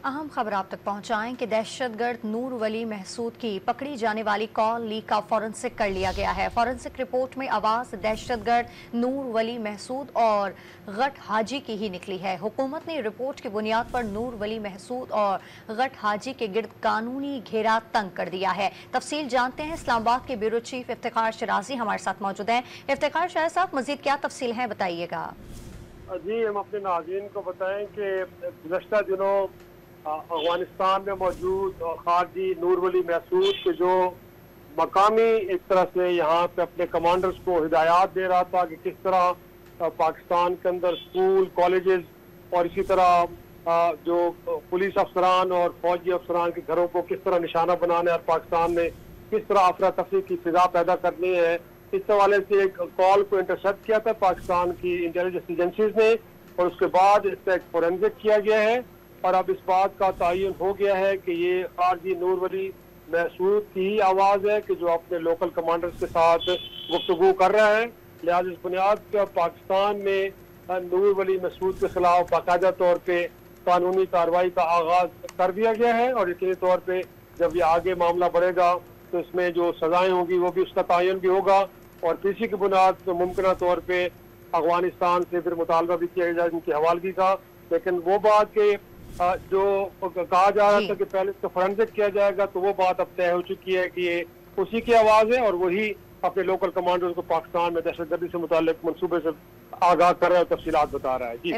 अहम खबर आप तक पहुंचाएं कि दहशतगर्द नूर वली महसूद की पकड़ी जाने वाली कॉल लीक का फॉरेंसिक कर लिया गया है। फॉरेंसिक रिपोर्ट में आवाज दहशतगर्द नूर वली महसूद और गट हाजी की ही निकली है। हुकूमत ने रिपोर्ट की बुनियाद पर नूर वली महसूद और गट हाजी के गिर्द कानूनी घेरा तंग कर दिया है। तफसील जानते हैं, इस्लामाबाद के ब्यूरो चीफ इफ्तिखार शिराजी हमारे साथ मौजूद हैं। इफ्तिखार शाह साहब, मजीद क्या तफसील है, बताइएगा। जी, हम अपने नाज़रीन को बताएं कि गुज़श्ता दिनों अफगानिस्तान में मौजूद खारजी नूर वली महसूद के जो मकामी एक तरह से यहाँ पे अपने कमांडर्स को हिदायत दे रहा था कि किस तरह पाकिस्तान के अंदर स्कूल, कॉलेजेस और इसी तरह जो पुलिस अफसरान और फौजी अफसरान के घरों को किस तरह निशाना बनाना है और पाकिस्तान में किस तरह अफरा तफरी की फिजा पैदा करनी है, इस हवाले से एक कॉल को इंटरसेप्ट किया था पाकिस्तान की इंटेलिजेंस एजेंसीज ने और उसके बाद इसका एक फोरेंसिक किया गया है और अब इस बात का तयन हो गया है कि ये खारजी नूर वली महसूद की ही आवाज़ है कि जो अपने लोकल कमांडर्स के साथ गुफ्तगू कर रहा है। लिहाजा इस बुनियाद पर पाकिस्तान में नूर वली महसूद के खिलाफ बाकायदा तौर पर कानूनी कार्रवाई का आगाज कर दिया गया है और यकीनी तौर पर जब ये आगे मामला बढ़ेगा तो इसमें जो सजाएं होंगी वो भी उसका तयन भी होगा और इसी की बुनियाद पर मुमकिन तौर पर अफगानिस्तान से फिर मुतालबा भी किया जाए इनकी हवालगी का। लेकिन वो बात के जो कहा जा रहा था कि पहले इसका फोरेंसिक किया जाएगा, तो वो बात अब तय हो चुकी है कि ये उसी की आवाज़ है और वही अपने लोकल कमांडर्स को पाकिस्तान में दहशतगर्दी से मुताल्लिक मंसूबे से आगाह कर रहा है और तफसीलात बता रहा है। जी।